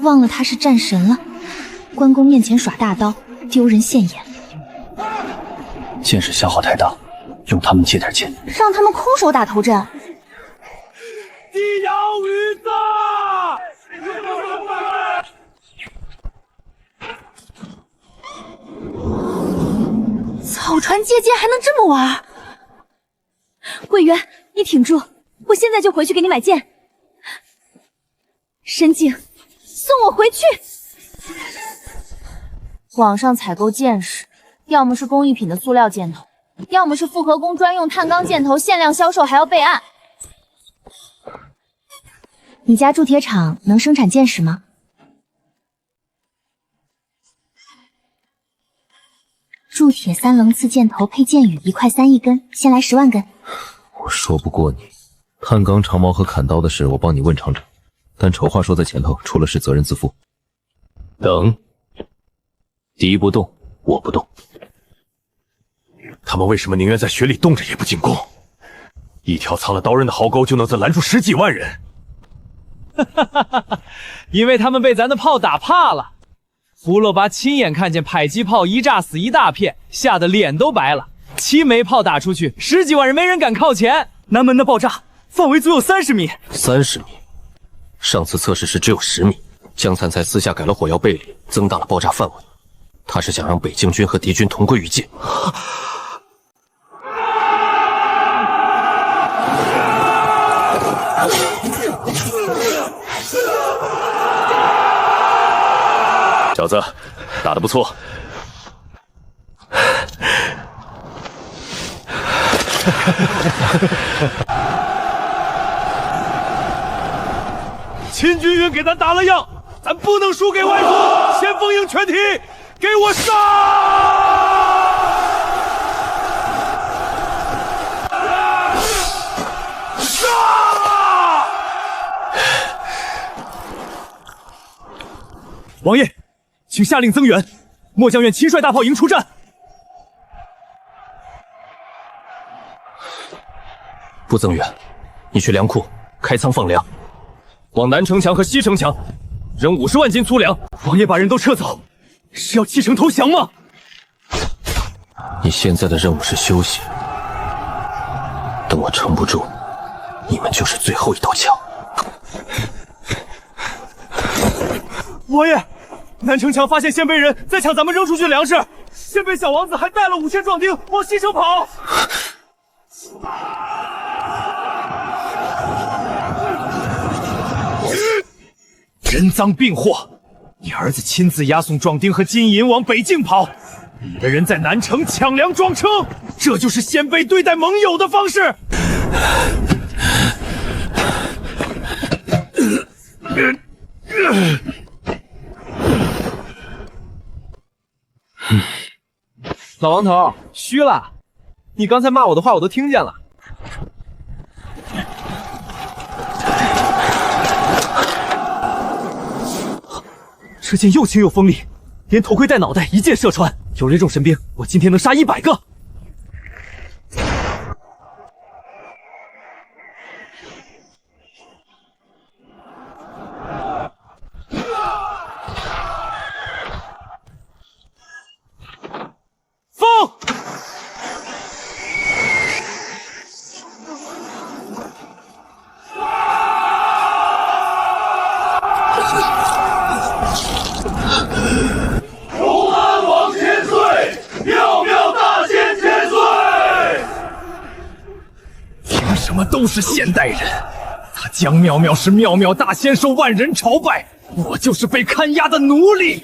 忘了他是战神了，关公面前耍大刀，丢人现眼。剑士消耗太大，用他们借点剑，让他们空手打头阵。地摇鱼子，草船借箭还能这么玩？魏渊，你挺住，我现在就回去给你买剑。神警，送我回去。网上采购剑时，要么是工艺品的塑料箭头，要么是复合工专用碳钢箭头，限量销售还要备案。你家铸铁厂能生产剑矢吗？铸铁3棱刺箭头配剑羽，1块3一根，先来10万根。我说不过你，碳钢、长矛和砍刀的事我帮你问厂长，但丑话说在前头，出了事责任自负。等，敌不动，我不动。他们为什么宁愿在雪里冻着也不进攻？一条藏了刀刃的壕沟就能再拦住10几万人。因为他们被咱的炮打怕了。福洛巴亲眼看见迫击炮一炸死一大片，吓得脸都白了。7枚炮打出去，10几万人没人敢靠前。南门的爆炸范围足有30米。30米？上次测试时只有10米。江灿才私下改了火药背离，增大了爆炸范围。他是想让北京军和敌军同归于尽。小子，打得不错。秦军云给咱打了样，咱不能输给外族，先封印全体，给我杀！杀！王爷，请下令增援，末将愿亲率大炮营出战。不增援，你去粮库开仓放粮，往南城墙和西城墙扔50万斤粗粮。王爷把人都撤走，是要弃城投降吗？你现在的任务是休息，等我撑不住，你们就是最后一道墙。王爷，南城墙发现鲜卑人在抢咱们扔出去的粮食，鲜卑小王子还带了5000壮丁往西城跑。人赃并获，你儿子亲自押送壮丁和金银往北境跑，你的人在南城抢粮装撑，这就是鲜卑对待盟友的方式。老王头，虚了，你刚才骂我的话我都听见了。这箭又轻又锋利，连头盔带脑袋一箭射穿。有了这种神兵，我今天能杀100个。风！荣安王千岁，妙妙大仙千岁。凭什么都是现代人？他江妙妙是妙妙大仙，受万人朝拜，我就是被看押的奴隶。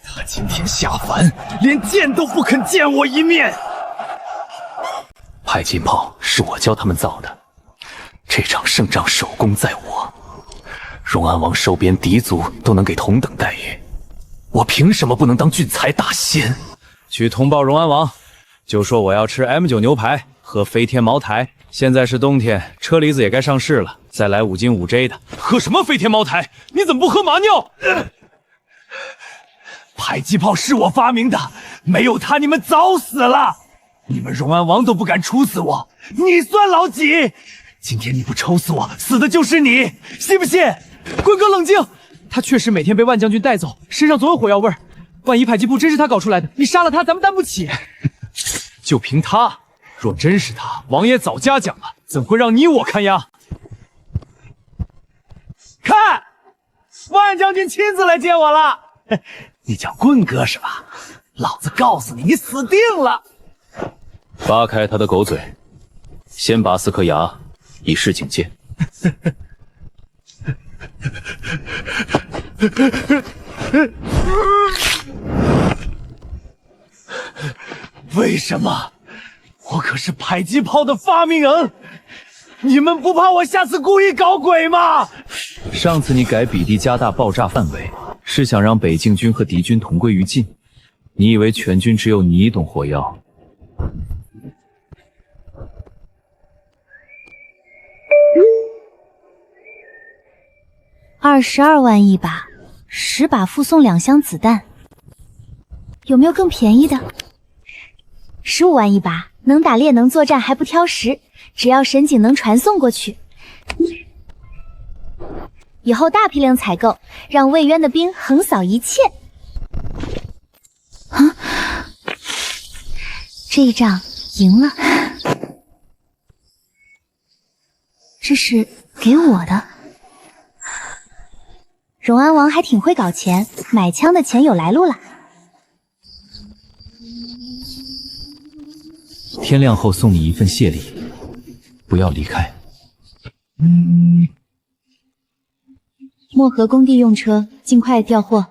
他今天下凡，连见都不肯见我一面。迫击炮是我教他们造的，这场胜仗首功在我。荣安王收编敌族都能给同等待遇，我凭什么不能当俊才大仙？去通报荣安王，就说我要吃 M9 牛排，喝飞天茅台。现在是冬天，车厘子也该上市了，再来5斤5J 的。喝什么飞天茅台？你怎么不喝麻尿？迫击炮是我发明的，没有它你们早死了。你们荣安王都不敢处死我，你算老几？今天你不抽死我，死的就是你，信不信？龟哥冷静，他确实每天被万将军带走，身上总有火药味儿。万一迫击铺真是他搞出来的，你杀了他，咱们担不起。就凭他，若真是他，王爷早嘉奖了，怎会让你我看押？看，万将军亲自来接我了。你叫棍哥是吧？老子告诉你，你死定了！扒开他的狗嘴，先拔4颗牙，以示警戒。为什么？我可是迫击炮的发明人，你们不怕我下次故意搞鬼吗？上次你改比例加大爆炸范围，是想让北境军和敌军同归于尽。你以为全军只有你懂火药？22万一把，10把附送2箱子弹，有没有更便宜的？15万一把，能打猎能作战还不挑食，只要神警能传送过去。以后大批量采购，让魏渊的兵横扫一切。啊，这一仗赢了，这是给我的。荣安王还挺会搞钱，买枪的钱有来路了。天亮后送你一份谢礼，不要离开。漠河工地用车，尽快调货。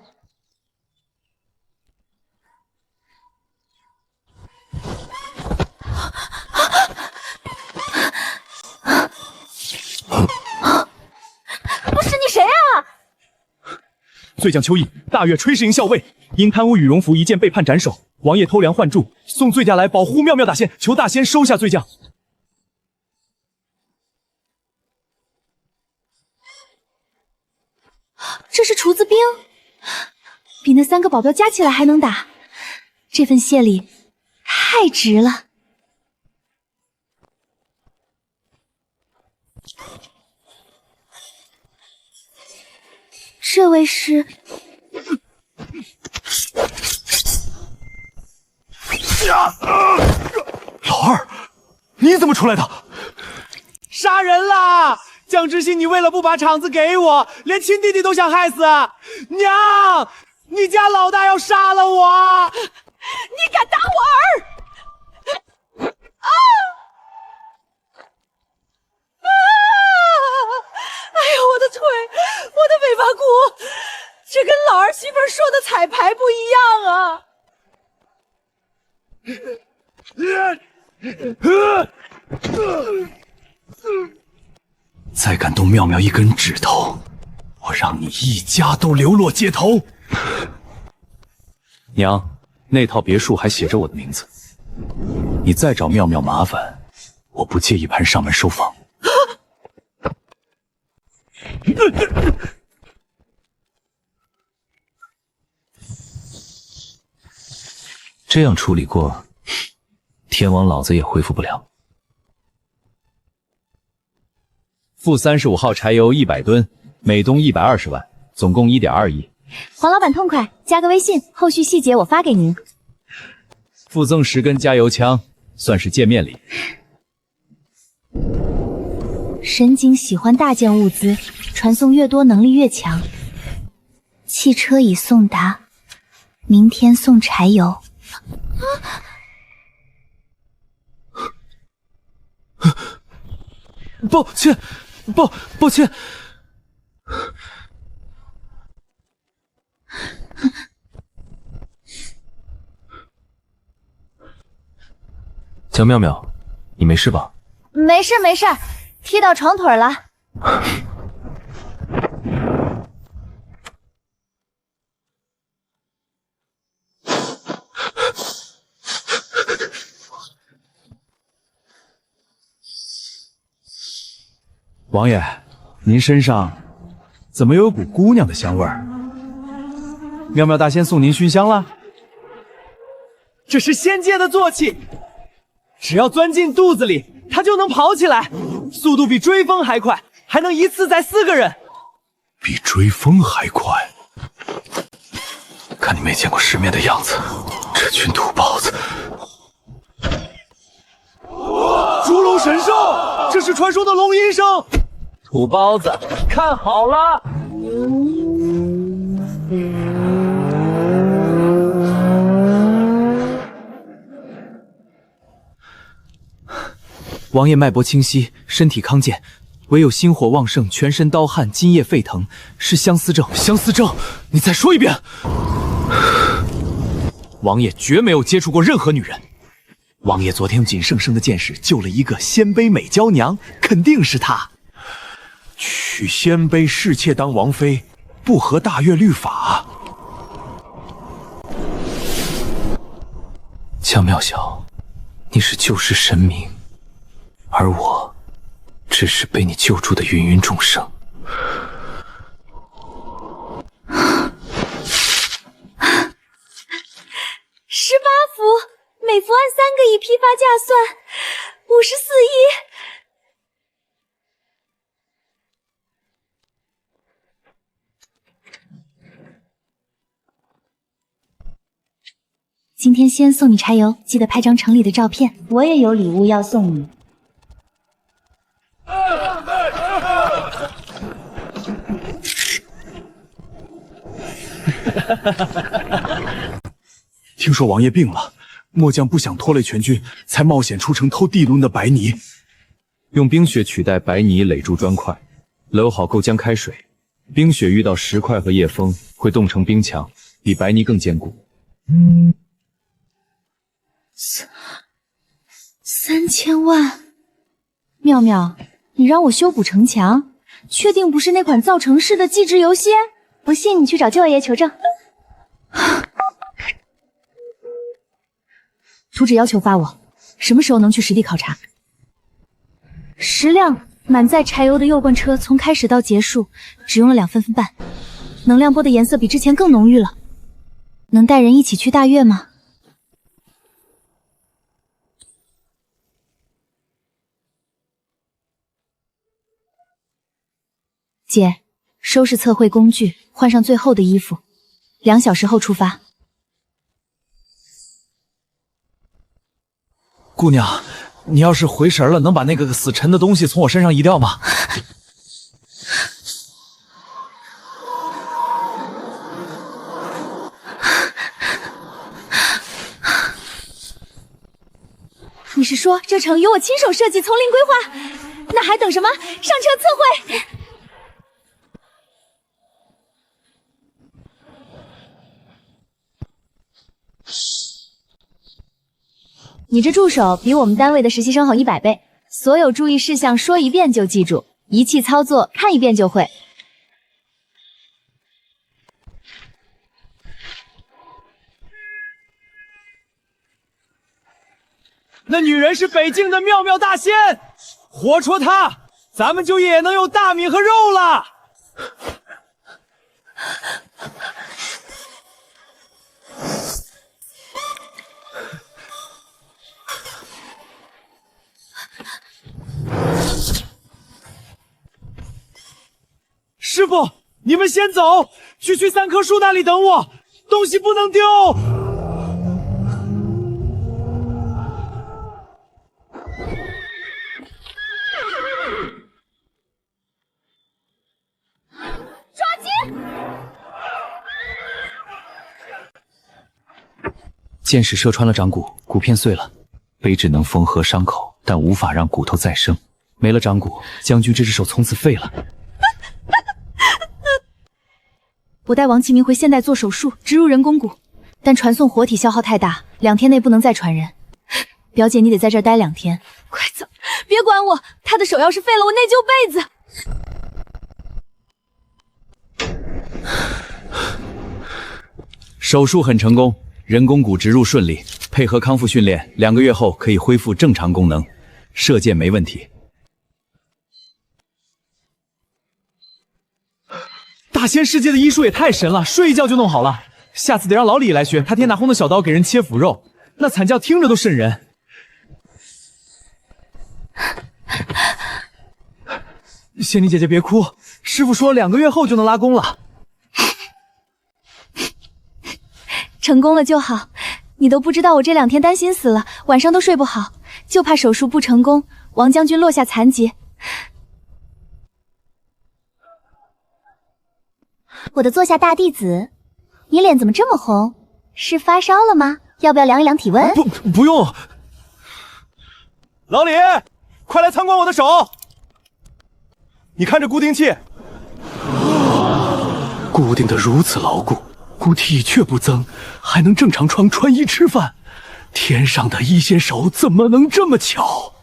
不是你谁啊？醉将秋意，大岳炊事营校尉，因贪污羽绒服一件被判斩首，王爷偷梁换柱，送罪驾来保护妙妙大仙，求大仙收下罪降。这是厨子兵，比那3个保镖加起来还能打，这份谢礼太值了。这位是？老二，你怎么出来的？杀人啦！江之心，你为了不把场子给我，连亲弟弟都想害死。娘，你家老大要杀了我！你敢打我儿！啊！哎呦，我的腿，我的尾巴骨，这跟老儿媳妇说的彩排不一样啊！再敢动妙妙一根指头，我让你一家都流落街头！娘，那套别墅还写着我的名字，你再找妙妙麻烦，我不介意盘上门收房。这样处理过，天王老子也恢复不了。负35号柴油100吨，美东120万，总共1.2亿。黄老板痛快，加个微信，后续细节我发给您。附赠10根加油枪，算是见面礼。神警喜欢大件物资，传送越多能力越强。汽车已送达，明天送柴油。抱歉。江妙妙，你没事吧？没事没事，踢到床腿了。王爷，您身上怎么有股姑娘的香味儿？妙妙大仙送您熏香了？这是仙界的坐骑，只要钻进肚子里，它就能跑起来，速度比追风还快，还能一次载4个人。比追风还快？看你没见过世面的样子，这群土包子！猪龙神兽，这是传说的龙吟声。土包子，看好了！王爷脉搏清晰，身体康健，唯有心火旺盛，全身刀汗，津液沸腾，是相思症。相思症？你再说一遍！王爷绝没有接触过任何女人。王爷昨天用仅剩生的剑士救了一个鲜卑美娇娘，肯定是她。娶鲜卑侍妾当王妃，不合大越律法。江妙晓，你是救世神明，而我只是被你救助的芸芸众生。18幅，每幅按3个亿批发价算，54亿。今天先送你柴油，记得拍张城里的照片。我也有礼物要送你。听说王爷病了，末将不想拖累全军，才冒险出城偷地轮的白泥。用冰雪取代白泥垒筑砖块，垒好后将开水。冰雪遇到石块和夜风，会冻成冰墙，比白泥更坚固。3000万！妙妙，你让我修补城墙，确定不是那款造城市的机制游仙？不信你去找舅爷求证。图纸要求发我，什么时候能去实地考察？10辆满载柴油的铀罐车从开始到结束只用了2分半，能量波的颜色比之前更浓郁了。能带人一起去大悦吗？姐，收拾测绘工具，换上最后的衣服，2小时后出发。姑娘，你要是回神了，能把那个死沉的东西从我身上移掉吗？你是说这城由我亲手设计，从零规划？那还等什么？上车测绘！你这助手比我们单位的实习生好100倍，所有注意事项说一遍就记住，仪器操作看一遍就会。那女人是北境的妙妙大仙，活戳她，咱们就也能有大米和肉了。师傅，你们先走，去3棵树那里等我，东西不能丢。抓紧！箭矢射穿了掌骨，骨片碎了，碑只能缝合伤口，但无法让骨头再生。没了掌骨，将军这只手从此废了。我带王启明回现代做手术，植入人工骨，但传送活体消耗太大，2天内不能再传人。表姐，你得在这儿待2天，快走，别管我！他的手要是废了，我内疚辈子。手术很成功，人工骨植入顺利，配合康复训练，2个月后可以恢复正常功能，射箭没问题。大仙世界的医术也太神了，睡一觉就弄好了。下次得让老李来学，他天拿红的小刀给人切腐肉，那惨叫听着都瘆人。仙女姐姐别哭，师傅说2个月后就能拉弓了。成功了就好，你都不知道我这2天担心死了，晚上都睡不好，就怕手术不成功，王将军落下残疾。我的座下大弟子，你脸怎么这么红？是发烧了吗？要不要量一量体温？不用。老李，快来参观我的手。你看这固定器，固定的如此牢固，故体却不增，还能正常穿衣吃饭。天上的医仙手怎么能这么巧？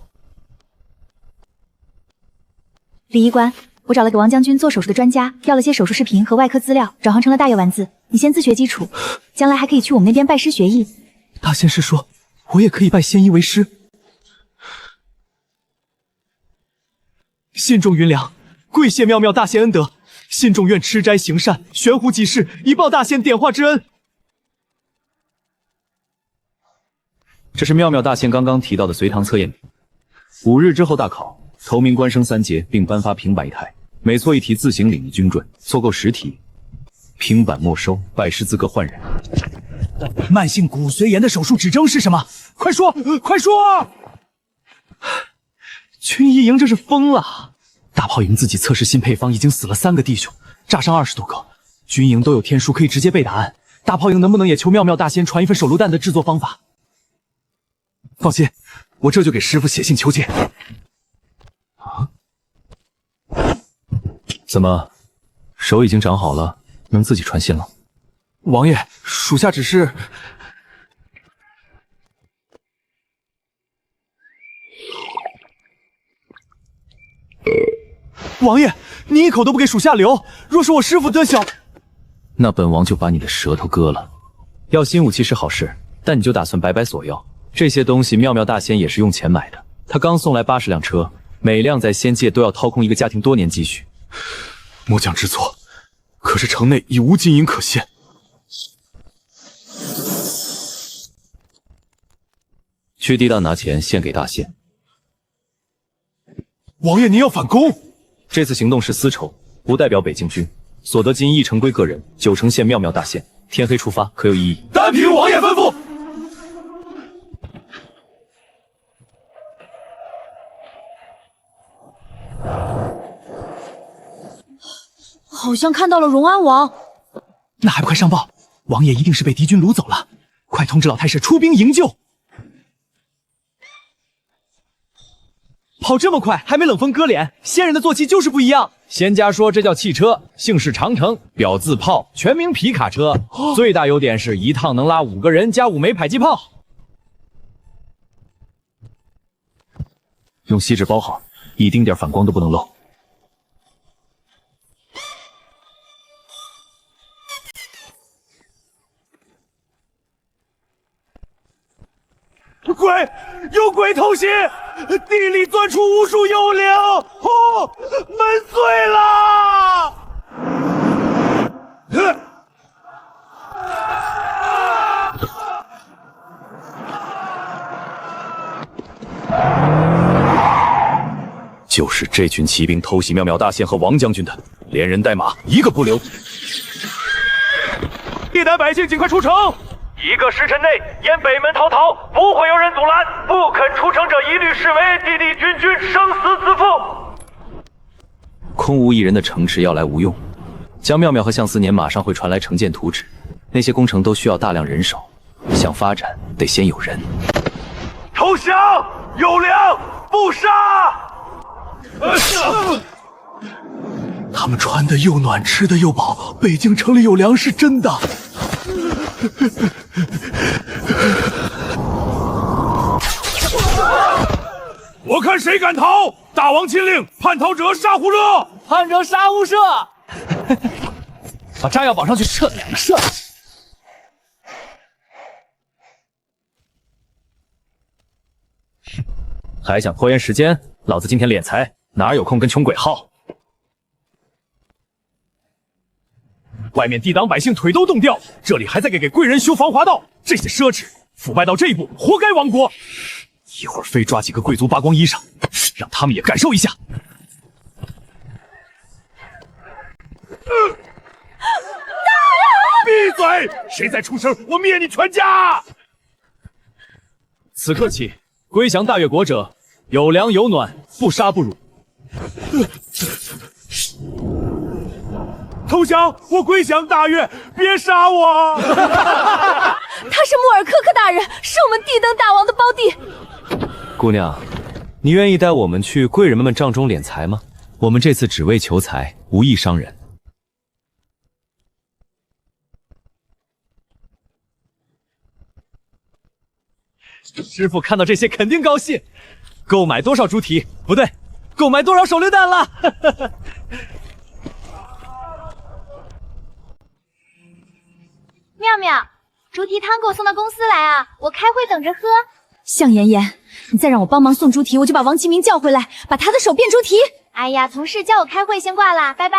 李医官，我找了给王将军做手术的专家，要了些手术视频和外科资料，转行成了大阅文字。你先自学基础，将来还可以去我们那边拜师学艺。大仙师说，我也可以拜仙医为师。信众云良，跪谢妙妙大仙恩德，信众愿吃斋行善，悬壶济世，以报大仙点化之恩。这是妙妙大仙刚刚提到的随堂测验，5日之后大考，投名官升3节，并颁发平板1台，每错1题自行领一军准，错够10题，平板没收，拜师资格换人。慢性骨髓炎的手术指征是什么？快说，快说！军医营这是疯了！大炮营自己测试新配方，已经死了3个弟兄，炸伤20多个。军营都有天书可以直接背答案，大炮营能不能也求妙妙大仙传一份手榴弹的制作方法？放心，我这就给师傅写信求解。怎么，手已经长好了，能自己传信了？王爷，属下只是……王爷，你一口都不给属下留，若是我师傅得小，那本王就把你的舌头割了。要新武器是好事，但你就打算白白索要，这些东西妙妙大仙也是用钱买的，他刚送来80辆车，每辆在仙界都要掏空一个家庭多年积蓄。末将知错，可是城内已无金银可献。去地道拿钱献给大仙。王爷，您要反攻？这次行动是私筹，不代表北境军，所得金1成归个人，9成献妙妙大仙。天黑出发，可有异议？单凭王爷吩咐。好像看到了荣安王，那还不快上报！王爷一定是被敌军掳走了，快通知老太师出兵营救。跑这么快，还没冷风割脸，仙人的坐骑就是不一样。仙家说这叫汽车，姓氏长城，表字炮，全名皮卡车。最大优点是一趟能拉5个人加5枚迫击炮。用锡纸包好，一丁点反光都不能漏。鬼，有鬼偷袭！地里钻出无数幽灵，门碎了！就是这群骑兵偷袭妙妙大仙和王将军的，连人带马一个不留。地胆百姓尽快出城！1个时辰内沿北门逃，不会有人阻拦。不肯出城者，一律视为地地军生死自负。空无一人的城池要来无用，江妙妙和向思年马上会传来城建图纸，那些工程都需要大量人手，想发展得先有人。投降，有粮不杀。他们穿的又暖，吃的又饱，北京城里有粮是真的。我看谁敢逃！大王亲令，叛逃者杀胡射！叛者杀无赦！把炸药绑上去，射2个射！还想拖延时间？老子今天敛财，哪有空跟穷鬼耗？外面地党百姓腿都冻掉，这里还在给贵人修防滑道，这些奢侈，腐败到这一步，活该亡国！一会儿非抓几个贵族扒光衣裳，让他们也感受一下。闭嘴！谁再出声，我灭你全家！此刻起，归降大越国者，有粮有暖，不杀不辱。投降！我归降大越，别杀我！他是穆尔科克大人，是我们地灯大王的胞弟。姑娘，你愿意带我们去贵人们帐中敛财吗？我们这次只为求财，无意伤人。师傅看到这些肯定高兴。购买多少猪蹄？不对，购买多少手榴弹了？妙妙，猪蹄汤给我送到公司来啊，我开会等着喝。向妍妍，你再让我帮忙送猪蹄，我就把王其明叫回来，把他的手变猪蹄。哎呀，同事叫我开会，先挂啦，拜拜。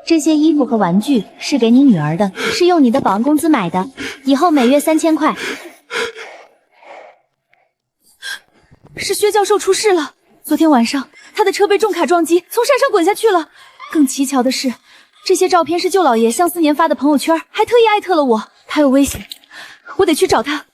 这些衣服和玩具是给你女儿的，是用你的保安工资买的，以后每月3000块。是薛教授出事了，昨天晚上他的车被重卡撞击，从山上滚下去了。更蹊跷的是，这些照片是舅老爷向思年发的朋友圈，还特意艾特了我，他有危险，我得去找他。